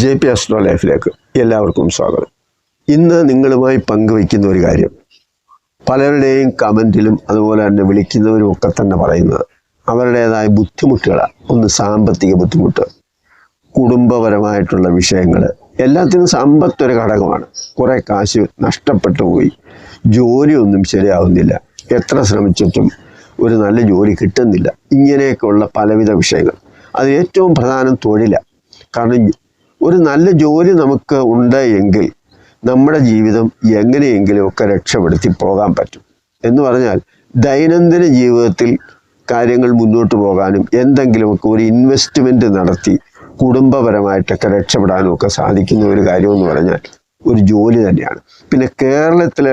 JP Astro ലൈഫിലേക്ക് എല്ലാവർക്കും സ്വാഗതം. ഇന്ന് നിങ്ങളുമായി പങ്കുവയ്ക്കുന്ന ഒരു കാര്യം പലരുടെയും കമൻറ്റിലും അതുപോലെ തന്നെ വിളിക്കുന്നവരും ഒക്കെ തന്നെ പറയുന്നത് അവരുടേതായ ബുദ്ധിമുട്ടുകളാണ്. ഒന്ന് സാമ്പത്തിക ബുദ്ധിമുട്ട്, കുടുംബപരമായിട്ടുള്ള വിഷയങ്ങൾ, എല്ലാത്തിനും സമ്പത്തൊരു ഘടകമാണ്. കുറേ കാശ് നഷ്ടപ്പെട്ടു പോയി, ജോലിയൊന്നും ശരിയാവുന്നില്ല, എത്ര ശ്രമിച്ചിട്ടും ഒരു നല്ല ജോലി കിട്ടുന്നില്ല, ഇങ്ങനെയൊക്കെയുള്ള പലവിധ വിഷയങ്ങൾ. അത് ഏറ്റവും പ്രധാനം തൊഴിലാണ്. കാരണം ഒരു നല്ല ജോലി നമുക്ക് ഉണ്ട് എങ്കിൽ നമ്മുടെ ജീവിതം എങ്ങനെയെങ്കിലുമൊക്കെ രക്ഷപ്പെടുത്തി പോകാൻ പറ്റും. എന്ന് പറഞ്ഞാൽ ദൈനംദിന ജീവിതത്തിൽ കാര്യങ്ങൾ മുന്നോട്ട് പോകാനും എന്തെങ്കിലുമൊക്കെ ഒരു ഇൻവെസ്റ്റ്മെൻറ്റ് നടത്തി കുടുംബപരമായിട്ടൊക്കെ രക്ഷപ്പെടാനും ഒക്കെ സാധിക്കുന്ന ഒരു കാര്യമെന്ന് പറഞ്ഞാൽ ഒരു ജോലി തന്നെയാണ്. പിന്നെ കേരളത്തിൽ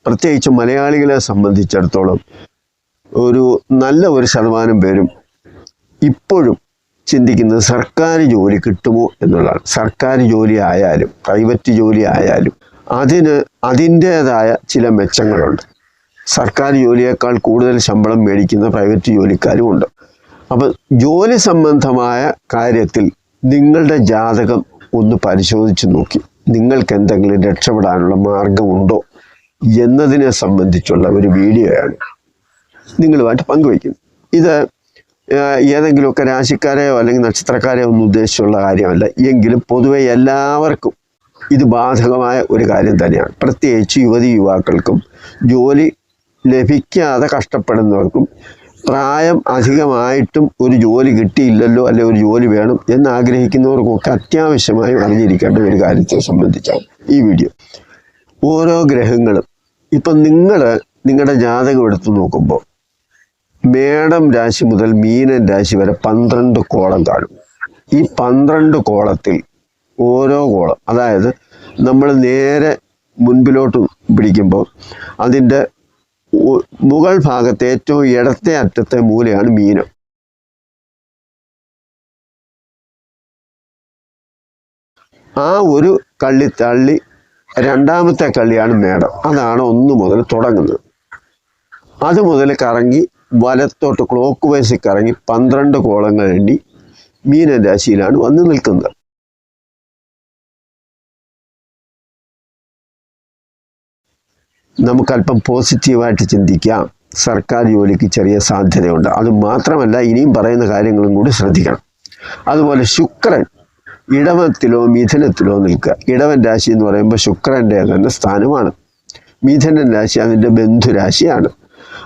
പ്രത്യേകിച്ച് മലയാളികളെ സംബന്ധിച്ചിടത്തോളം നല്ല ഒരു ശതമാനം പേരും ഇപ്പോഴും ചിന്തിക്കുന്നത് സർക്കാർ ജോലി കിട്ടുമോ എന്നുള്ളതാണ്. സർക്കാർ ജോലി ആയാലും പ്രൈവറ്റ് ജോലി ആയാലും അതിൻ്റേതായ ചില മെച്ചങ്ങളുണ്ട്. സർക്കാർ ജോലിയേക്കാൾ കൂടുതൽ ശമ്പളം മേടിക്കുന്ന പ്രൈവറ്റ് ജോലിക്കാരും ഉണ്ട്. അപ്പം ജോലി സംബന്ധമായ കാര്യത്തിൽ നിങ്ങളുടെ ജാതകം ഒന്ന് പരിശോധിച്ച് നോക്കി നിങ്ങൾക്ക് എന്തെങ്കിലും രക്ഷപ്പെടാനുള്ള മാർഗമുണ്ടോ എന്നതിനെ സംബന്ധിച്ചുള്ള ഒരു വീഡിയോയാണ് നിങ്ങളുമായിട്ട് പങ്കുവയ്ക്കുന്നത്. ഇത് ഏതെങ്കിലുമൊക്കെ രാശിക്കാരെയോ അല്ലെങ്കിൽ നക്ഷത്രക്കാരെയോ ഒന്നും ഉദ്ദേശിച്ചുള്ള കാര്യമല്ല. എങ്കിലും പൊതുവെ എല്ലാവർക്കും ഇത് ബാധകമായ ഒരു കാര്യം തന്നെയാണ്. പ്രത്യേകിച്ച് യുവാക്കൾക്കും ജോലി ലഭിക്കാതെ കഷ്ടപ്പെടുന്നവർക്കും പ്രായം അധികമായിട്ടും ഒരു ജോലി കിട്ടിയില്ലല്ലോ അല്ലെ ഒരു ജോലി വേണം എന്നാഗ്രഹിക്കുന്നവർക്കൊക്കെ അത്യാവശ്യമായും അറിഞ്ഞിരിക്കേണ്ട ഒരു കാര്യത്തെ സംബന്ധിച്ചാണ് ഈ വീഡിയോ. ഓരോ ഗ്രഹങ്ങളും ഇപ്പം നിങ്ങളുടെ ജാതകം എടുത്ത് നോക്കുമ്പോൾ മേടം രാശി മുതൽ മീനൻ രാശി വരെ 12 കോളം കാണും. ഈ 12 കോളത്തിൽ ഓരോ കോളം, അതായത് നമ്മൾ നേരെ മുൻപിലോട്ട് പിടിക്കുമ്പോൾ അതിൻ്റെ മുകൾ ഭാഗത്തെ ഏറ്റവും ഇടത്തെ അറ്റത്തെ മൂലയാണ് മീനം. ആ ഒരു കള്ളി തള്ളി രണ്ടാമത്തെ കള്ളിയാണ് മേടം. അതാണ് 1 മുതൽ തുടങ്ങുന്നത്. അത് മുതൽ കറങ്ങി വലത്തോട്ട് ക്ലോക്ക് വൈസിൽ കറങ്ങി 12 കോളങ്ങൾ എണ്ണി മീനൻ രാശിയിലാണ് വന്ന് നിൽക്കുന്നത്. നമുക്കല്പം പോസിറ്റീവായിട്ട് ചിന്തിക്കാം. സർക്കാർ ജോലിക്ക് ചെറിയ സാധ്യതയുണ്ട്. അത് മാത്രമല്ല, ഇനിയും പറയുന്ന കാര്യങ്ങളും കൂടി ശ്രദ്ധിക്കണം. അതുപോലെ ശുക്രൻ ഇടവത്തിലോ മിഥുനത്തിലോ നിൽക്കുക. ഇടവൻ രാശി എന്ന് പറയുമ്പോൾ ശുക്രൻ്റെ തന്നെ സ്ഥാനമാണ്. മിഥുനൻ രാശി അതിൻ്റെ ബന്ധുരാശിയാണ്.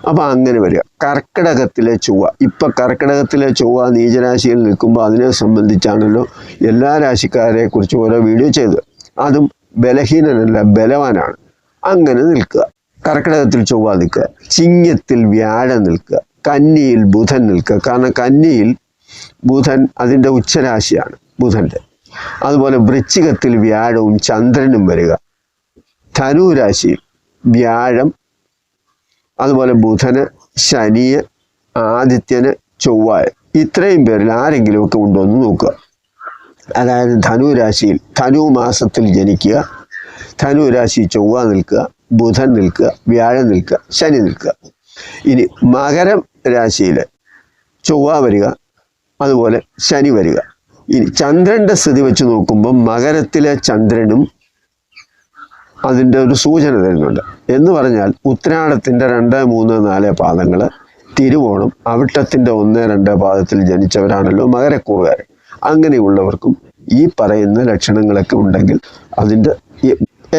അപ്പം അങ്ങനെ വരിക. കർക്കിടകത്തിലെ ചൊവ്വ, ഇപ്പം കർക്കിടകത്തിലെ ചൊവ്വ നീചരാശിയിൽ നിൽക്കുമ്പോൾ അതിനെ സംബന്ധിച്ചാണല്ലോ എല്ലാ രാശിക്കാരെ കുറിച്ച് ഓരോ വീഡിയോ ചെയ്തത്. അതും ബലഹീനനല്ല, ബലവാനാണ്. അങ്ങനെ നിൽക്കുക. കർക്കിടകത്തിൽ ചൊവ്വ നിൽക്കുക, ചിങ്ങത്തിൽ വ്യാഴം നിൽക്കുക, കന്നിയിൽ ബുധൻ നിൽക്കുക. കാരണം കന്നിയിൽ ബുധൻ അതിൻ്റെ ഉച്ചരാശിയാണ് ബുധൻ്റെ. അതുപോലെ വൃശ്ചികത്തിൽ വ്യാഴവും ചന്ദ്രനും വരിക. ധനുരാശിയിൽ വ്യാഴം, അതുപോലെ ബുധന്, ശനിയെ, ആദിത്യന്, ചൊവ്വായ, ഇത്രയും പേരിൽ ആരെങ്കിലുമൊക്കെ ഉണ്ടോ എന്ന് നോക്കുക. അതായത് ധനുരാശിയിൽ ധനു മാസത്തിൽ ജനിക്കുക, ധനുരാശി ചൊവ്വ നിൽക്കുക, ബുധൻ നിൽക്കുക, വ്യാഴം നിൽക്കുക, ശനി നിൽക്കുക. ഇനി മകരം രാശിയിൽ ചൊവ്വ വരിക, അതുപോലെ ശനി വരിക. ഇനി ചന്ദ്രൻ്റെ സ്ഥിതി വെച്ച് നോക്കുമ്പോൾ മകരത്തിലെ ചന്ദ്രനും അതിൻ്റെ ഒരു സൂചന തരുന്നുണ്ട്. എന്ന് പറഞ്ഞാൽ ഉത്രാടത്തിൻ്റെ 2, 3, 4 പാദങ്ങൾ, തിരുവോണം അവിട്ടത്തിൻ്റെ 1, 2 പാദത്തിൽ ജനിച്ചവരാണല്ലോ മകരക്കൂറുകാർ. അങ്ങനെയുള്ളവർക്കും ഈ പറയുന്ന ലക്ഷണങ്ങളൊക്കെ ഉണ്ടെങ്കിൽ അതിൻ്റെ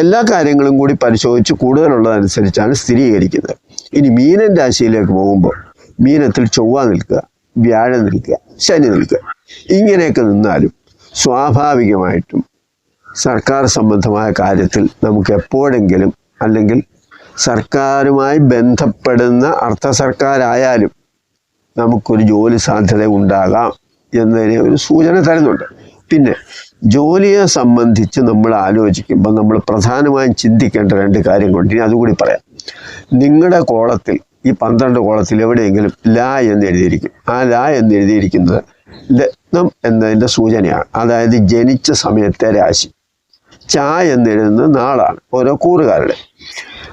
എല്ലാ കാര്യങ്ങളും കൂടി പരിശോധിച്ച് കൂടുതലുള്ളതനുസരിച്ചാണ് സ്ഥിരീകരിക്കുന്നത്. ഇനി മീനൻ രാശിയിലേക്ക് പോകുമ്പോൾ മീനത്തിൽ ചൊവ്വ നിൽക്കുക, വ്യാഴം നിൽക്കുക, ശനി നിൽക്കുക. ഇങ്ങനെയൊക്കെ നിന്നാലും സ്വാഭാവികമായിട്ടും സർക്കാർ സംബന്ധമായ കാര്യത്തിൽ നമുക്ക് എപ്പോഴെങ്കിലും, അല്ലെങ്കിൽ സർക്കാരുമായി ബന്ധപ്പെടുന്ന അർദ്ധ സർക്കാരായാലും നമുക്കൊരു ജോലി സാധ്യത ഉണ്ടാകാം എന്നതിനെ ഒരു സൂചന തരുന്നുണ്ട്. പിന്നെ ജോലിയെ സംബന്ധിച്ച് നമ്മൾ ആലോചിക്കുമ്പോൾ നമ്മൾ പ്രധാനമായും ചിന്തിക്കേണ്ട 2 കാര്യങ്ങളുണ്ട്. ഇനി അതുകൂടി പറയാം. നിങ്ങളുടെ കോളത്തിൽ, ഈ 12 കോളത്തിൽ എവിടെയെങ്കിലും ല എന്ന് എഴുതിയിരിക്കും. ആ ല എന്ന് എഴുതിയിരിക്കുന്നത് ലഗ്നം എന്നതിൻ്റെ സൂചനയാണ്. അതായത് ജനിച്ച സമയത്തെ രാശി. ച എന്നെഴുതുന്നത് നാളാണ് ഓരോ കൂറുകാരുടെ.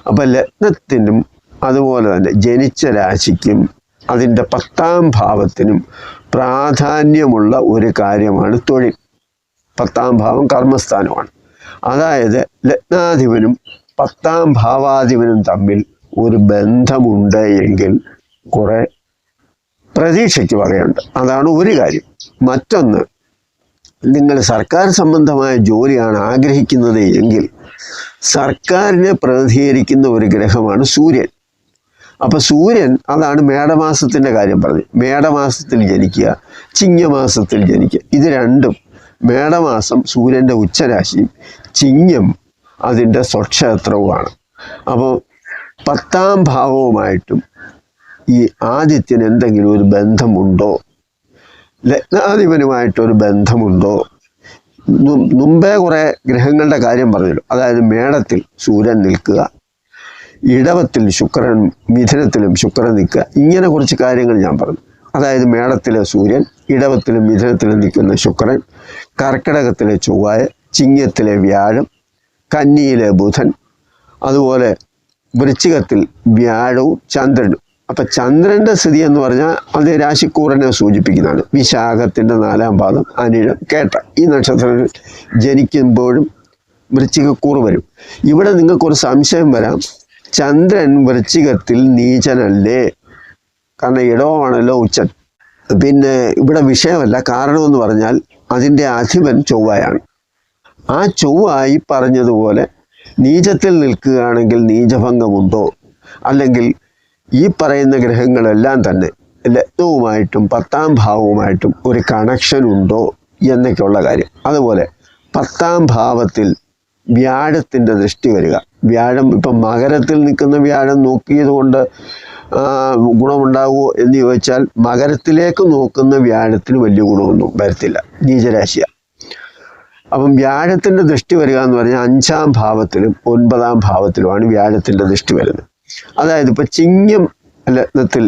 അപ്പം ലഗ്നത്തിനും അതുപോലെ തന്നെ ജനിച്ച രാശിക്കും അതിൻ്റെ 10ാം ഭാവത്തിനും പ്രാധാന്യമുള്ള ഒരു കാര്യമാണ് തൊഴിൽ. 10-ാം ഭാവം കർമ്മസ്ഥാനമാണ്. അതായത് ലഗ്നാധിപനും 10-ാം ഭാവാധിപനും തമ്മിൽ ഒരു ബന്ധമുണ്ട് എങ്കിൽ കുറെ പ്രതീക്ഷയ്ക്ക് വകയുണ്ട്. അതാണ് ഒരു കാര്യം. മറ്റൊന്ന്, നിങ്ങൾ സർക്കാർ സംബന്ധമായ ജോലിയാണ് ആഗ്രഹിക്കുന്നത് എങ്കിൽ സർക്കാരിനെ പ്രതിനിധീകരിക്കുന്ന ഒരു ഗ്രഹമാണ് സൂര്യൻ. അപ്പം സൂര്യൻ, അതാണ് മേടമാസത്തിൻ്റെ കാര്യം പറഞ്ഞു. മേടമാസത്തിൽ ജനിക്കുക, ചിങ്ങമാസത്തിൽ ജനിക്കുക, ഇത് രണ്ടും, മേടമാസം സൂര്യൻ്റെ ഉച്ചരാശിയും ചിങ്ങം അതിൻ്റെ സ്വക്ഷേത്രവുമാണ്. അപ്പോൾ 10-ാം ഭാവവുമായിട്ടും ഈ ആദിത്യന് എന്തെങ്കിലും ഒരു ബന്ധമുണ്ടോ, ലഗ്നാധിപനുമായിട്ടൊരു ബന്ധമുണ്ടോ? മുമ്പേ കുറേ ഗ്രഹങ്ങളുടെ കാര്യം പറഞ്ഞല്ലോ. അതായത് മേടത്തിൽ സൂര്യൻ നിൽക്കുക, ഇടവത്തിൽ ശുക്രൻ, മിഥുനത്തിലും ശുക്രൻ നിൽക്കുക, ഇങ്ങനെ കുറച്ച് കാര്യങ്ങൾ ഞാൻ പറഞ്ഞു. അതായത് മേടത്തിലെ സൂര്യൻ, ഇടവത്തിലും മിഥുനത്തിലും നിൽക്കുന്ന ശുക്രൻ, കർക്കിടകത്തിലെ ചൊവ്വായ, ചിങ്ങത്തിലെ വ്യാഴം, കന്നിയിലെ ബുധൻ, അതുപോലെ വൃശ്ചികത്തിൽ വ്യാഴവും ചന്ദ്രനും. അപ്പം ചന്ദ്രൻ്റെ സ്ഥിതി എന്ന് പറഞ്ഞാൽ അത് രാശിക്കൂറിനെ സൂചിപ്പിക്കുന്നതാണ്. വിശാഖത്തിൻ്റെ 4-ാം പാദം, അനിഴം, കേട്ട, ഈ നക്ഷത്രങ്ങൾ ജനിക്കുമ്പോഴും വൃശ്ചികക്കൂറ് വരും. ഇവിടെ നിങ്ങൾക്കൊരു സംശയം വരാം, ചന്ദ്രൻ വൃശ്ചികത്തിൽ നീചനല്ലേ? കാരണം ഇടവമാണല്ലോ ഉച്ചൻ. പിന്നെ ഇവിടെ വിഷയമല്ല. കാരണമെന്ന് പറഞ്ഞാൽ അതിൻ്റെ അധിപൻ ചൊവ്വയാണ്. ആ ചൊവ്വ ഈ പറഞ്ഞതുപോലെ നീചത്തിൽ നിൽക്കുകയാണെങ്കിൽ നീചഭംഗമുണ്ടോ, അല്ലെങ്കിൽ ഈ പറയുന്ന ഗ്രഹങ്ങളെല്ലാം തന്നെ ലഗ്നവുമായിട്ടും 10-ാം ഭാവവുമായിട്ടും ഒരു കണക്ഷൻ ഉണ്ടോ എന്നൊക്കെയുള്ള കാര്യം. അതുപോലെ 10-ാം ഭാവത്തിൽ വ്യാഴത്തിൻ്റെ ദൃഷ്ടി വരിക. വ്യാഴം ഇപ്പം മകരത്തിൽ നിൽക്കുന്ന വ്യാഴം നോക്കിയത് കൊണ്ട് ഗുണമുണ്ടാകുമോ എന്ന് ചോദിച്ചാൽ മകരത്തിലേക്ക് നോക്കുന്ന വ്യാഴത്തിന് വലിയ ഗുണമൊന്നും വരത്തില്ല, നീചരാശിയാണ്. അപ്പം വ്യാഴത്തിൻ്റെ ദൃഷ്ടി വരിക എന്ന് പറഞ്ഞാൽ 5-ാം ഭാവത്തിലും 9-ാം ഭാവത്തിലുമാണ് വ്യാഴത്തിൻ്റെ ദൃഷ്ടി വരുന്നത്. അതായത് ഇപ്പോൾ ചിങ്ങം ലഗ്നത്തിൽ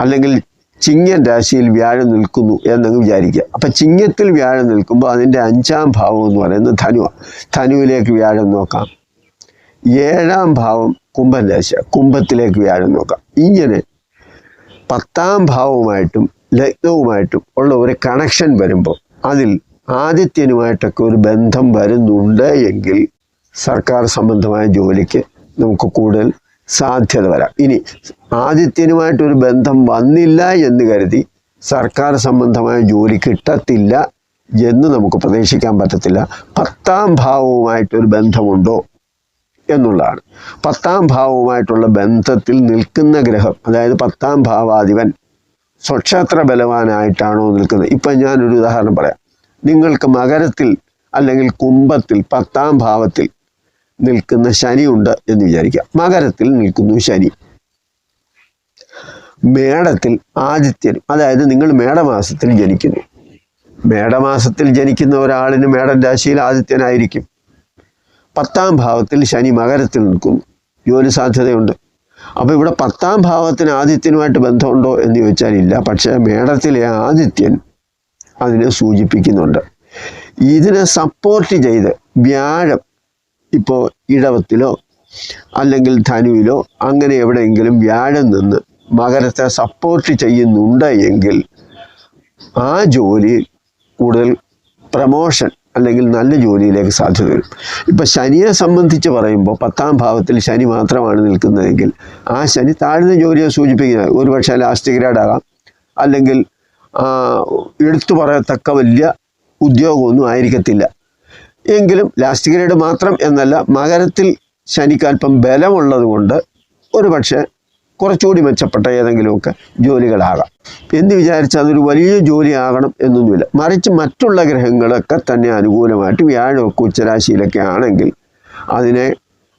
അല്ലെങ്കിൽ ചിങ്ങൻ രാശിയിൽ വ്യാഴം നിൽക്കുന്നു എന്നങ്ങ് വിചാരിക്കുക. അപ്പം ചിങ്ങത്തിൽ വ്യാഴം നിൽക്കുമ്പോൾ അതിൻ്റെ 5-ാം ഭാവം എന്ന് പറയുന്നത് ധനുവാണ്. ധനുവിലേക്ക് വ്യാഴം നോക്കാം. 7-ാം ഭാവം കുംഭൻ രാശിയാണ്, കുംഭത്തിലേക്ക് വ്യാഴം നോക്കാം. ഇങ്ങനെ 10-ാം ഭാവവുമായിട്ടും ലഗ്നവുമായിട്ടും ഉള്ള ഒരു കണക്ഷൻ വരുമ്പോൾ അതിൽ ആദിത്യനുമായിട്ടൊക്കെ ഒരു ബന്ധം വരുന്നുണ്ട് എങ്കിൽ സർക്കാർ സംബന്ധമായ ജോലിക്ക് നമുക്ക് കൂടുതൽ സാധ്യത വരാം. ഇനി ആദിത്യനുമായിട്ടൊരു ബന്ധം വന്നില്ല എന്ന് കരുതി സർക്കാർ സംബന്ധമായ ജോലി കിട്ടത്തില്ല എന്ന് നമുക്ക് പ്രതീക്ഷിക്കാൻ പറ്റത്തില്ല. 10-ാം ഭാവവുമായിട്ടൊരു ബന്ധമുണ്ടോ എന്നുള്ളതാണ്. 10-ാം ഭാവവുമായിട്ടുള്ള ബന്ധത്തിൽ നിൽക്കുന്ന ഗ്രഹം, അതായത് 10-ാം ഭാവാധിപൻ സ്വക്ഷേത്ര ബലവാനായിട്ടാണോ നിൽക്കുന്നത്? ഇപ്പം ഞാനൊരു ഉദാഹരണം പറയാം. നിങ്ങൾക്ക് മകരത്തിൽ അല്ലെങ്കിൽ കുംഭത്തിൽ 10-ാം ഭാവത്തിൽ നിൽക്കുന്ന ശനി ഉണ്ട് എന്ന് വിചാരിക്കുക. മകരത്തിൽ നിൽക്കുന്നു ശനി, മേടത്തിൽ ആദിത്യനും, അതായത് നിങ്ങൾ മേടമാസത്തിൽ ജനിക്കുന്നു. മേടമാസത്തിൽ ജനിക്കുന്ന ഒരാളിന് മേടൻ രാശിയിൽ ആദിത്യനായിരിക്കും. 10-ാം ഭാവത്തിൽ ശനി മകരത്തിൽ നിൽക്കുന്നു, ജോലി സാധ്യതയുണ്ട്. അപ്പോൾ ഇവിടെ 10-ാം ഭാവത്തിന് ആദിത്യനുമായിട്ട് ബന്ധമുണ്ടോ എന്ന് ചോദിച്ചാൽ ഇല്ല. പക്ഷേ മേടത്തിലെ ആദിത്യൻ അതിനെ സൂചിപ്പിക്കുന്നുണ്ട്. ഇതിനെ സപ്പോർട്ട് ചെയ്ത് വ്യാഴം ഇപ്പോൾ ഇടവത്തിലോ അല്ലെങ്കിൽ ധനുവിലോ അങ്ങനെ എവിടെയെങ്കിലും വ്യാഴം നിന്ന് മകരത്തെ സപ്പോർട്ട് ചെയ്യുന്നുണ്ട് എങ്കിൽ ആ ജോലി കൂടുതൽ പ്രമോഷൻ അല്ലെങ്കിൽ നല്ല ജോലിയിലേക്ക് സാധ്യത വരും. ഇപ്പം ശനിയെ സംബന്ധിച്ച് പറയുമ്പോൾ 10-ാം ഭാവത്തിൽ ശനി മാത്രമാണ് നിൽക്കുന്നതെങ്കിൽ ആ ശനി താഴ്ന്ന ജോലിയെ സൂചിപ്പിക്കുന്നത്. ഒരുപക്ഷെ ലാസ്റ്റ് ഗ്രേഡ് ആകാം, അല്ലെങ്കിൽ എടുത്തു പറയത്തക്ക വലിയ ഉദ്യോഗമൊന്നും ആയിരിക്കത്തില്ല. എങ്കിലും ലാസ്റ്റ് ഗ്രേഡ് മാത്രം എന്നല്ല, മകരത്തിൽ ശനിക്ക് അല്പം ബലമുള്ളത് കൊണ്ട് ഒരു പക്ഷേ കുറച്ചുകൂടി മെച്ചപ്പെട്ട ഏതെങ്കിലുമൊക്കെ ജോലികളാകാം എന്ന് വിചാരിച്ച് അതൊരു വലിയ ജോലി ആകണം എന്നൊന്നുമില്ല. മറിച്ച് മറ്റുള്ള ഗ്രഹങ്ങളൊക്കെ തന്നെ അനുകൂലമായിട്ട് വ്യാഴമൊക്കെ ഉച്ചരാശിയിലൊക്കെ ആണെങ്കിൽ അതിനെ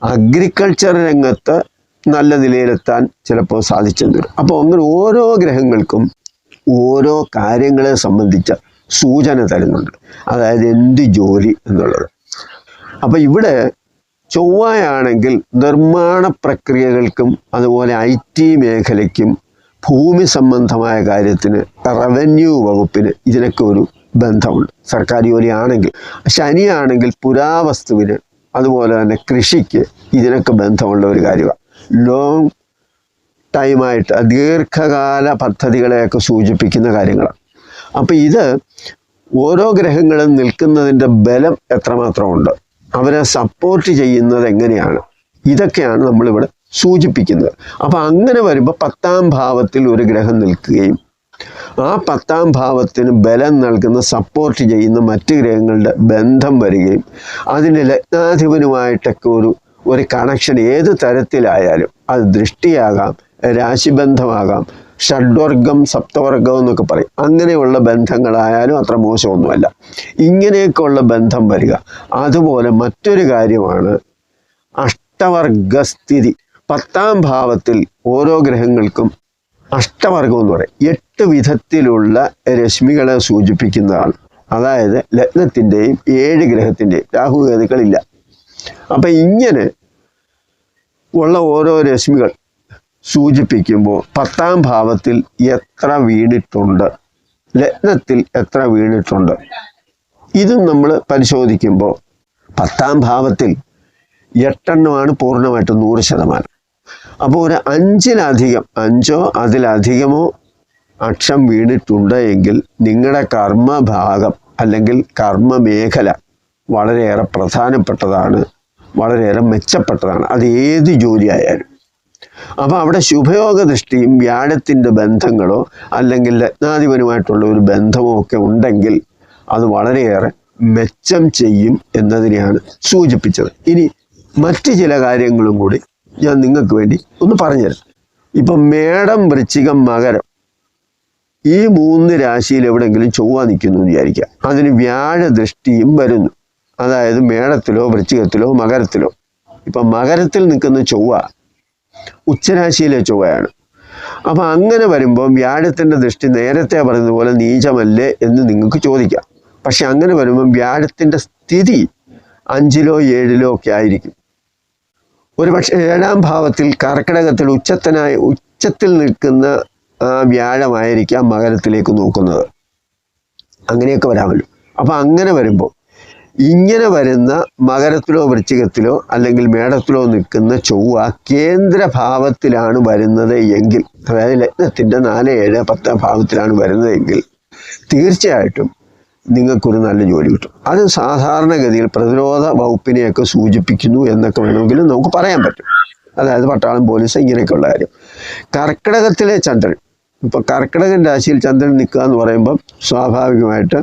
അഗ്രികൾച്ചർ രംഗത്ത് നല്ല നിലയിലെത്താൻ ചിലപ്പോൾ സാധിച്ചെന്ന് വരും. അപ്പോൾ അങ്ങനെ ഓരോ ഗ്രഹങ്ങൾക്കും ഓരോ കാര്യങ്ങളെ സംബന്ധിച്ച സൂചന തരുന്നുണ്ട്, അതായത് എന്ത് ജോലി എന്നുള്ളത്. അപ്പോൾ ഇവിടെ ചൊവ്വയാണെങ്കിൽ നിർമ്മാണ പ്രക്രിയകൾക്കും അതുപോലെ IT മേഖലയ്ക്കും ഭൂമി സംബന്ധമായ കാര്യത്തിന് റവന്യൂ വകുപ്പിന് ഇതിനൊക്കെ ഒരു ബന്ധമുണ്ട്, സർക്കാർ ജോലി ആണെങ്കിൽ. ശനിയാണെങ്കിൽ പുരാവസ്തുവിന് അതുപോലെ തന്നെ കൃഷിക്ക് ഇതിനൊക്കെ ബന്ധമുള്ള ഒരു കാര്യമാണ്. ലോങ് ടൈമായിട്ട് ദീർഘകാല പദ്ധതികളെയൊക്കെ സൂചിപ്പിക്കുന്ന കാര്യങ്ങളാണ്. അപ്പോൾ ഇത് ഓരോ ഗ്രഹങ്ങളും നിൽക്കുന്നതിൻ്റെ ബലം എത്രമാത്രമുണ്ട്, അവരെ സപ്പോർട്ട് ചെയ്യുന്നത് എങ്ങനെയാണ്, ഇതൊക്കെയാണ് നമ്മളിവിടെ സൂചിപ്പിക്കുന്നത്. അപ്പം അങ്ങനെ വരുമ്പോൾ 10ാം ഭാവത്തിൽ ഒരു ഗ്രഹം നിൽക്കുകയും ആ 10ാം ഭാവത്തിന് ബലം നൽകുന്ന സപ്പോർട്ട് ചെയ്യുന്ന മറ്റ് ഗ്രഹങ്ങളുടെ ബന്ധം വരികയും അതിന് ലഗ്നാധിപനുമായിട്ടൊക്കെ ഒരു കണക്ഷൻ ഏത് തരത്തിലായാലും, അത് ദൃഷ്ടിയാകാം, രാശിബന്ധമാകാം, ഷഡ്വർഗം സപ്തവർഗം എന്നൊക്കെ പറയും, അങ്ങനെയുള്ള ബന്ധങ്ങളായാലും അത്ര മോശമൊന്നുമല്ല. ഇങ്ങനെയൊക്കെയുള്ള ബന്ധം വരിക. അതുപോലെ മറ്റൊരു കാര്യമാണ് അഷ്ടവർഗസ്ഥിതി. 10ാം ഭാവത്തിൽ ഓരോ ഗ്രഹങ്ങൾക്കും അഷ്ടവർഗം എന്ന് പറയും. 8 വിധത്തിലുള്ള രശ്മികളെ സൂചിപ്പിക്കുന്നതാണ്. അതായത് ലഗ്നത്തിൻ്റെയും 7 ഗ്രഹത്തിൻ്റെയും രാഹുകേതുക്കളില്ല. അപ്പം ഇങ്ങനെ ഉള്ള ഓരോ രശ്മികൾ സൂചിപ്പിക്കുമ്പോൾ 10ാം ഭാവത്തിൽ എത്ര വീണിട്ടുണ്ട്, ലഗ്നത്തിൽ എത്ര വീണിട്ടുണ്ട്, ഇതും നമ്മൾ പരിശോധിക്കുമ്പോൾ 10ാം ഭാവത്തിൽ 8 എണ്ണമാണ് പൂർണ്ണമായിട്ട് 100%. അപ്പോൾ ഒരു 5-ലധികം 5ഓ അതിലധികമോ അക്ഷം വീണിട്ടുണ്ട് എങ്കിൽ നിങ്ങളുടെ കർമ്മഭാഗം അല്ലെങ്കിൽ കർമ്മമേഖല വളരെയേറെ പ്രധാനപ്പെട്ടതാണ്, വളരെയേറെ മെച്ചപ്പെട്ടതാണ്. അത് ഏത് ജോലിയായാലും. അപ്പോൾ അവിടെ ശുഭയോഗ ദൃഷ്ടിയും വ്യാഴത്തിൻ്റെ ബന്ധങ്ങളോ അല്ലെങ്കിൽ ലഗ്നാധിപനുമായിട്ടുള്ള ഒരു ബന്ധമോ ഒക്കെ ഉണ്ടെങ്കിൽ അത് വളരെയേറെ മെച്ചം ചെയ്യും എന്നതിനെയാണ് സൂചിപ്പിച്ചത്. ഇനി മറ്റ് ചില കാര്യങ്ങളും കൂടി ഞാൻ നിങ്ങൾക്ക് വേണ്ടി ഒന്ന് പറഞ്ഞുതരാം. ഇപ്പം മേടം, വൃശ്ചികം, മകരം ഈ 3 രാശിയിൽ എവിടെയെങ്കിലും ചൊവ്വ നിൽക്കുന്നു എന്ന് വിചാരിക്കുക. അതിന് വ്യാഴദൃഷ്ടിയും വരുന്നു. അതായത് മേടത്തിലോ വൃശ്ചികത്തിലോ മകരത്തിലോ. ഇപ്പം മകരത്തിൽ നിൽക്കുന്ന ചൊവ്വ ഉച്ചരാശിയിലെ ചൊവ്വയാണ്. അപ്പം അങ്ങനെ വരുമ്പോൾ വ്യാഴത്തിൻ്റെ ദൃഷ്ടി നേരത്തെ പറഞ്ഞതുപോലെ നീചമല്ലേ എന്ന് നിങ്ങൾക്ക് ചോദിക്കാം. പക്ഷെ അങ്ങനെ വരുമ്പം വ്യാഴത്തിൻ്റെ സ്ഥിതി 5ലോ 7ലോ ഒക്കെ ആയിരിക്കും. ഒരു പക്ഷേ 7ാം ഭാവത്തിൽ കർക്കിടകത്തിൽ ഉച്ചത്തിൽ നിൽക്കുന്ന വ്യാഴമായിരിക്കാം മകരത്തിലേക്ക് നോക്കുന്നത്. അങ്ങനെയൊക്കെ വരാമല്ലോ. അപ്പം അങ്ങനെ വരുമ്പോൾ ഇങ്ങനെ വരുന്ന മകരത്തിലോ വൃശ്ചികത്തിലോ അല്ലെങ്കിൽ മേടത്തിലോ നിൽക്കുന്ന ചൊവ്വ കേന്ദ്രഭാവത്തിലാണ് വരുന്നത് എങ്കിൽ, അതായത് ലഗ്നത്തിൻ്റെ 4, 7, 10 ഭാവത്തിലാണ് വരുന്നതെങ്കിൽ തീർച്ചയായിട്ടും നിങ്ങൾക്കൊരു നല്ല ജോലി കിട്ടും. അത് സാധാരണഗതിയിൽ പ്രതിരോധ വകുപ്പിനെയൊക്കെ സൂചിപ്പിക്കുന്നു എന്നൊക്കെ വേണമെങ്കിലും നമുക്ക് പറയാൻ പറ്റും. അതായത് പട്ടാളം, പോലീസ്, ഇങ്ങനെയൊക്കെയുള്ള കാര്യം. കർക്കിടകത്തിലെ ചന്ദ്രൻ, ഇപ്പോൾ കർക്കിടകൻ രാശിയിൽ ചന്ദ്രൻ നിൽക്കുക എന്ന് പറയുമ്പം സ്വാഭാവികമായിട്ട്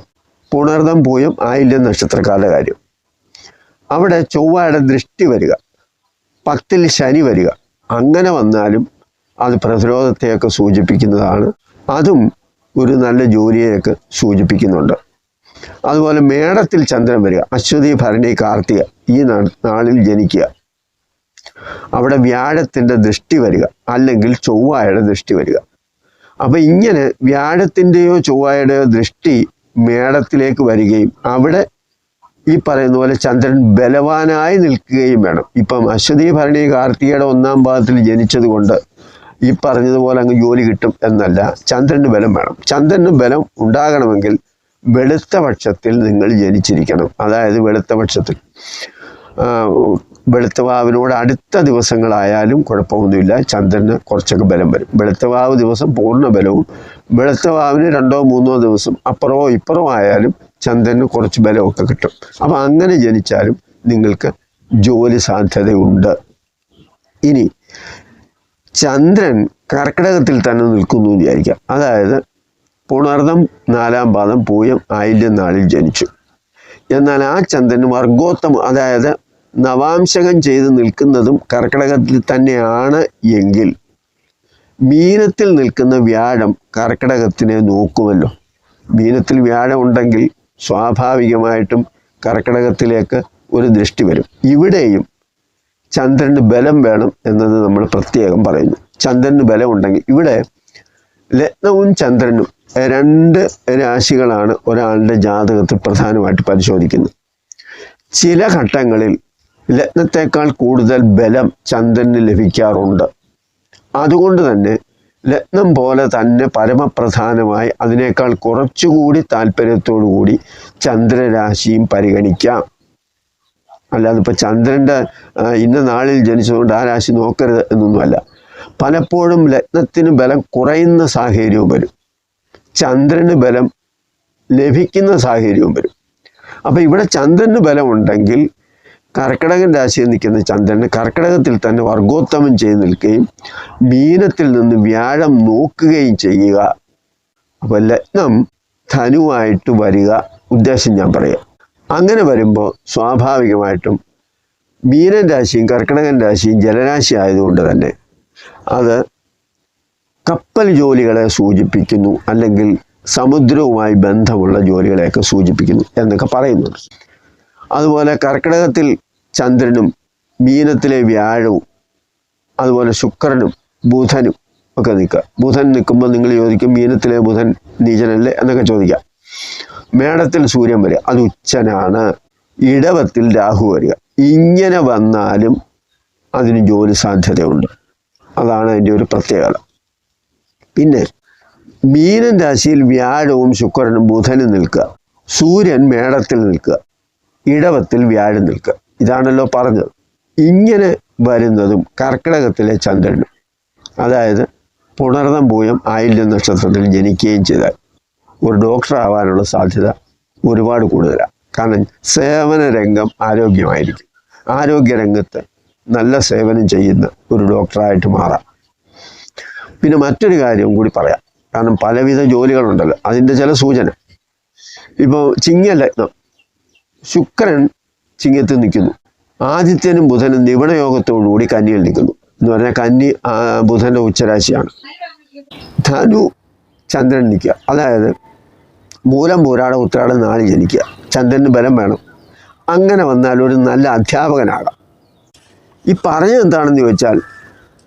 പുണർദം, പൂയം, ആയില്യം നക്ഷത്രക്കാരുടെ കാര്യം. അവിടെ ചൊവ്വയുടെ ദൃഷ്ടി വരിക, 10ൽ ശനി വരിക. അങ്ങനെ വന്നാലും അത് പ്രതിരോധത്തെയൊക്കെ സൂചിപ്പിക്കുന്നതാണ്. അതും ഒരു നല്ല ജോലിയെയൊക്കെ സൂചിപ്പിക്കുന്നുണ്ട്. അതുപോലെ മേടത്തിൽ ചന്ദ്രൻ വരിക, അശ്വതി, ഭരണി, കാർത്തിക ഈ നാളിൽ ജനിക്കുക. അവിടെ വ്യാഴത്തിൻ്റെ ദൃഷ്ടി വരിക അല്ലെങ്കിൽ ചൊവ്വയുടെ ദൃഷ്ടി വരിക. അപ്പം ഇങ്ങനെ വ്യാഴത്തിൻ്റെയോ ചൊവ്വയുടെയോ ദൃഷ്ടി മേടത്തിലേക്ക് വരികയും അവിടെ ഈ പറയുന്ന പോലെ ചന്ദ്രൻ ബലവാനായി നിൽക്കുകയും വേണം. ഇപ്പം അശ്വതി, ഭരണി, കാർത്തികയുടെ 1ാം പാദത്തിൽ ജനിച്ചത് കൊണ്ട് ഈ പറഞ്ഞതുപോലെ അങ്ങ് ജോലി കിട്ടും എന്നല്ല. ചന്ദ്രന് ബലം വേണം. ചന്ദ്രന് ബലം ഉണ്ടാകണമെങ്കിൽ വെളുത്ത പക്ഷത്തിൽ നിങ്ങൾ ജനിച്ചിരിക്കണം. അതായത് വെളുത്ത പക്ഷത്തിൽ വെളുത്തവാവിനോട് അടുത്ത ദിവസങ്ങളായാലും കുഴപ്പമൊന്നുമില്ല, ചന്ദ്രന് കുറച്ചൊക്കെ ബലം വരും. വെളുത്തവാവ് ദിവസം പൂർണ്ണ ബലവും, വെളുത്തവാവിന് 2ഓ 3ഓ ദിവസം അപ്പുറമോ ഇപ്പുറമോ ആയാലും ചന്ദ്രന് കുറച്ച് ബലമൊക്കെ കിട്ടും. അപ്പം അങ്ങനെ ജനിച്ചാലും നിങ്ങൾക്ക് ജോലി സാധ്യതയുണ്ട്. ഇനി ചന്ദ്രൻ കർക്കിടകത്തിൽ തന്നെ നിൽക്കുന്നു എന്ന് വിചാരിക്കാം. അതായത് പുണർദം 4ാം പാദം, പൂയം, ആയില്യം നാളിൽ ജനിച്ചു. എന്നാൽ ആ ചന്ദ്രന് വർഗോത്തമം, അതായത് നവാംശകം ചെയ്ത് നിൽക്കുന്നതും കർക്കിടകത്തിൽ തന്നെയാണ് എങ്കിൽ മീനത്തിൽ നിൽക്കുന്ന വ്യാഴം കർക്കിടകത്തിനെ നോക്കുമല്ലോ. മീനത്തിൽ വ്യാഴം ഉണ്ടെങ്കിൽ സ്വാഭാവികമായിട്ടും കർക്കിടകത്തിലേക്ക് ഒരു ദൃഷ്ടി വരും. ഇവിടെയും ചന്ദ്രന് ബലം വേണം എന്നത് നമ്മൾ പ്രത്യേകം പറയുന്നു. ചന്ദ്രന് ബലം ഉണ്ടെങ്കിൽ ഇവിടെ ലഗ്നവും ചന്ദ്രനും 2 രാശികളാണ് ഒരാളുടെ ജാതകത്തിൽ പ്രധാനമായിട്ട് പരിശോധിക്കുന്നത്. ചില ഘട്ടങ്ങളിൽ ലഗ്നത്തേക്കാൾ കൂടുതൽ ബലം ചന്ദ്രന് ലഭിക്കാറുണ്ട്. അതുകൊണ്ട് തന്നെ ലഗ്നം പോലെ തന്നെ പരമപ്രധാനമായി അതിനേക്കാൾ കുറച്ചുകൂടി താല്പര്യത്തോടു കൂടി ചന്ദ്രരാശിയും പരിഗണിക്കാം. അല്ലാതെ ഇപ്പോൾ ചന്ദ്രൻ്റെ ഇന്ന നാളിൽ ജനിച്ചതുകൊണ്ട് ആ രാശി നോക്കരുത് എന്നൊന്നുമല്ല. പലപ്പോഴും ലഗ്നത്തിന് ബലം കുറയുന്ന സാഹചര്യവും വരും. ചന്ദ്രന് ബലം ലഭിക്കുന്ന സാഹചര്യവും വരും. അപ്പോൾ ഇവിടെ ചന്ദ്രന് ബലമുണ്ടെങ്കിൽ കർക്കിടകൻ രാശിയിൽ നിൽക്കുന്ന ചന്ദ്രന് കർക്കിടകത്തിൽ തന്നെ വർഗോത്തമം ചെയ്ത് നിൽക്കുകയും മീനത്തിൽ നിന്ന് വ്യാഴം നോക്കുകയും ചെയ്യുക. അപ്പോൾ ലഗ്നം ധനുവായിട്ട് വരിക, ഉദ്ദേശം ഞാൻ പറയാം. അങ്ങനെ വരുമ്പോൾ സ്വാഭാവികമായിട്ടും മീനൻ രാശിയും കർക്കിടകൻ രാശിയും ജലരാശി ആയതുകൊണ്ട് തന്നെ അത് കപ്പൽ ജോലികളെ സൂചിപ്പിക്കുന്നു, അല്ലെങ്കിൽ സമുദ്രവുമായി ബന്ധമുള്ള ജോലികളെയൊക്കെ സൂചിപ്പിക്കുന്നു എന്നൊക്കെ പറയുന്നുണ്ട്. അതുപോലെ കർക്കിടകത്തിൽ ചന്ദ്രനും മീനത്തിലെ വ്യാഴവും അതുപോലെ ശുക്രനും ബുധനും ഒക്കെ നിൽക്കുക. ബുധൻ നിൽക്കുമ്പോൾ നിങ്ങൾ ചോദിക്കും മീനത്തിലെ ബുധൻ നീചനല്ലേ എന്നൊക്കെ ചോദിക്കാം. മേടത്തിൽ സൂര്യൻ വരിക, അത് ഉച്ചനാണ്. ഇടവത്തിൽ രാഹു വരിക. ഇങ്ങനെ വന്നാലും അതിന് ജോലി സാധ്യതയുണ്ട്. അതാണ് അതിൻ്റെ ഒരു പ്രത്യേകത. പിന്നെ മീനൻ രാശിയിൽ വ്യാഴവും ശുക്രനും ബുധനും നിൽക്കുക, സൂര്യൻ മേടത്തിൽ നിൽക്കുക, ഇടവത്തിൽ വ്യാഴം നിൽക്കുക. ഇതാണല്ലോ പറഞ്ഞത്. ഇങ്ങനെ വരുന്നതും കർക്കിടകത്തിലെ ചന്ദ്രനും, അതായത് പുണർദം പൂയം ആയില്യം നക്ഷത്രത്തിൽ ജനിക്കുകയും ചെയ്താൽ ഒരു ഡോക്ടർ ആവാനുള്ള സാധ്യത ഒരുപാട് കൂടുതലാണ്. കാരണം സേവന രംഗം ആരോഗ്യമായിരിക്കും. ആരോഗ്യരംഗത്ത് നല്ല സേവനം ചെയ്യുന്ന ഒരു ഡോക്ടറായിട്ട് മാറാം. പിന്നെ മറ്റൊരു കാര്യം കൂടി പറയാം. കാരണം പലവിധ ജോലികളുണ്ടല്ലോ, അതിൻ്റെ ചില സൂചന. ഇപ്പോൾ ചിങ്ങലഗ്നം, ശുക്രൻ ചിങ്ങത്തിൽ നിൽക്കുന്നു, ആദിത്യനും ബുധനും നിപുണയോഗത്തോടുകൂടി കന്നിയിൽ നിൽക്കുന്നു. എന്ന് പറഞ്ഞാൽ കന്നി ബുധൻ്റെ ഉച്ചരാശിയാണ്. ധനു ചന്ദ്രൻ നിൽക്കുക, അതായത് മൂലം പൂരാടം ഉത്രാടം നാളി ജനിക്കുക. ചന്ദ്രന് ബലം വേണം. അങ്ങനെ വന്നാൽ ഒരു നല്ല അധ്യാപകനാകാം. ഈ പറഞ്ഞത് എന്താണെന്ന് ചോദിച്ചാൽ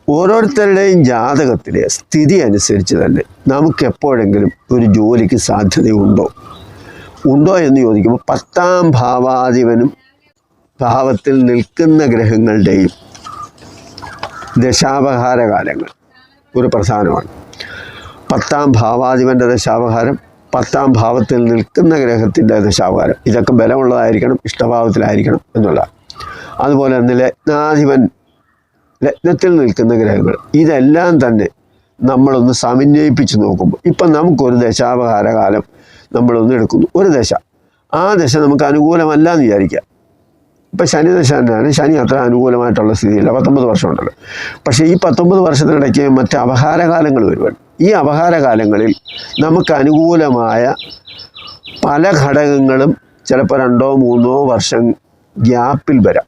ഓരോരുത്തരുടെയും ജാതകത്തിലെ സ്ഥിതി അനുസരിച്ച് തന്നെ നമുക്ക് എപ്പോഴെങ്കിലും ഒരു ജോലിക്ക് സാധ്യതയുണ്ടോ എന്ന് ചോദിക്കുമ്പോൾ 10ാം ഭാവാധിപനും ഭാവത്തിൽ നിൽക്കുന്ന ഗ്രഹങ്ങളുടെയും ദശാപഹാരകാലങ്ങൾ ഒരു പ്രധാനമാണ്. 10ാം ഭാവാധിപൻ്റെ ദശാപഹാരം, 10ാം ഭാവത്തിൽ നിൽക്കുന്ന ഗ്രഹത്തിൻ്റെ ദശാപഹാരം, ഇതൊക്കെ ബലമുള്ളതായിരിക്കണം, ഇഷ്ടഭാവത്തിലായിരിക്കണം എന്നുള്ളതാണ്. അതുപോലെ തന്നെ ലഗ്നാധിപൻ, ലഗ്നത്തിൽ നിൽക്കുന്ന ഗ്രഹങ്ങൾ, ഇതെല്ലാം തന്നെ നമ്മളൊന്ന് സമന്വയിപ്പിച്ച് നോക്കുമ്പോൾ ഇപ്പം നമുക്കൊരു ദശാപഹാരകാലം നമ്മളൊന്ന് എടുക്കുന്നു, ഒരു ദശ. ആ ദശ നമുക്ക് അനുകൂലമല്ല എന്ന് വിചാരിക്കുക. ഇപ്പം ശനി ദശ തന്നെയാണ്. ശനി അത്ര അനുകൂലമായിട്ടുള്ള സ്ഥിതിയില്ല, 19 വർഷമുണ്ടല്ലോ. പക്ഷേ ഈ 19 വർഷത്തിനിടയ്ക്ക് മറ്റ് അപഹാരകാലങ്ങൾ വരുവാണ്. ഈ അപഹാരകാലങ്ങളിൽ നമുക്ക് അനുകൂലമായ പല ഘടകങ്ങളും ചിലപ്പോൾ 2-3 വർഷം ഗ്യാപ്പിൽ വരാം.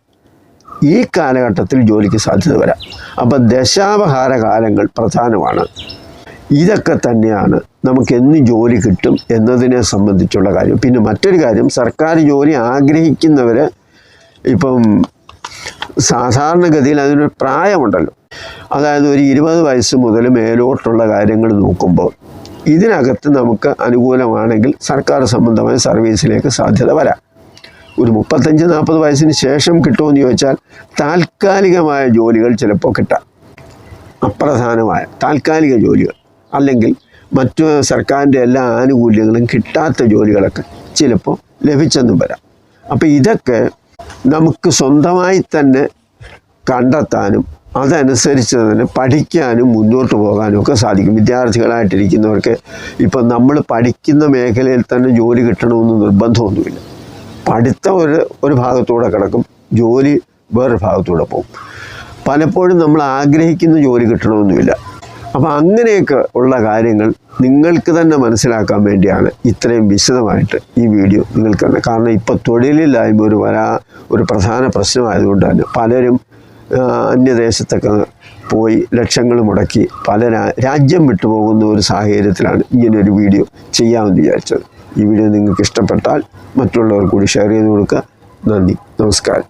ഈ കാലഘട്ടത്തിൽ ജോലിക്ക് സാധ്യത വരാം. അപ്പം ദശാപഹാരകാലങ്ങൾ പ്രധാനമാണ്. ഇതൊക്കെ തന്നെയാണ് നമുക്ക് എന്ന് ജോലി കിട്ടും എന്നതിനെ സംബന്ധിച്ചുള്ള കാര്യം. പിന്നെ മറ്റൊരു കാര്യം, സർക്കാർ ജോലി ആഗ്രഹിക്കുന്നവർ ഇപ്പം സാധാരണഗതിയിൽ അതിനൊരു പ്രായമുണ്ടല്ലോ. അതായത് ഒരു 20 വയസ്സ് മുതൽ മേലോട്ടുള്ള കാര്യങ്ങൾ നോക്കുമ്പോൾ ഇതിനകത്ത് നമുക്ക് അനുകൂലമാണെങ്കിൽ സർക്കാർ സംബന്ധമായ സർവീസിലേക്ക് സാധ്യത വരാം. ഒരു 35-40 വയസ്സിന് ശേഷം കിട്ടുമെന്ന് ചോദിച്ചാൽ താൽക്കാലികമായ ജോലികൾ ചിലപ്പോൾ കിട്ടാം. അപ്രധാനമായ താൽക്കാലിക ജോലികൾ, അല്ലെങ്കിൽ മറ്റു സർക്കാരിൻ്റെ എല്ലാ ആനുകൂല്യങ്ങളും കിട്ടാത്ത ജോലികളൊക്കെ ചിലപ്പോൾ ലഭിച്ചെന്നും വരാം. അപ്പോൾ ഇതൊക്കെ നമുക്ക് സ്വന്തമായി തന്നെ കണ്ടെത്താനും അതനുസരിച്ച് തന്നെ പഠിക്കാനും മുന്നോട്ട് പോകാനും ഒക്കെ സാധിക്കും. വിദ്യാർത്ഥികളായിട്ടിരിക്കുന്നവർക്ക് ഇപ്പം നമ്മൾ പഠിക്കുന്ന മേഖലയിൽ തന്നെ ജോലി കിട്ടണമെന്ന് നിർബന്ധമൊന്നുമില്ല. പഠിത്തം ഒരു ഭാഗത്തൂടെ കിടക്കും, ജോലി വേറൊരു ഭാഗത്തൂടെ പോകും. പലപ്പോഴും നമ്മൾ ആഗ്രഹിക്കുന്ന ജോലി കിട്ടണമെന്നുമില്ല. അപ്പോൾ അങ്ങനെയൊക്കെ ഉള്ള കാര്യങ്ങൾ നിങ്ങൾക്ക് തന്നെ മനസ്സിലാക്കാൻ വേണ്ടിയാണ് ഇത്രയും വിശദമായിട്ട് ഈ വീഡിയോ നിങ്ങൾക്ക് തന്നെ. കാരണം ഇപ്പോൾ തൊഴിലില്ലായ്മ ഒരു പ്രധാന പ്രശ്നമായതുകൊണ്ട് തന്നെ പലരും അന്യദേശത്തൊക്കെ പോയി ലക്ഷങ്ങൾ മുടക്കി പല രാജ്യം വിട്ടുപോകുന്ന ഒരു സാഹചര്യത്തിലാണ് ഇങ്ങനൊരു വീഡിയോ ചെയ്യാമെന്ന് വിചാരിച്ചത്. ഈ വീഡിയോ നിങ്ങൾക്ക് ഇഷ്ടപ്പെട്ടാൽ മറ്റുള്ളവർ കൂടി ഷെയർ ചെയ്ത് കൊടുക്കുക. നന്ദി, നമസ്കാരം.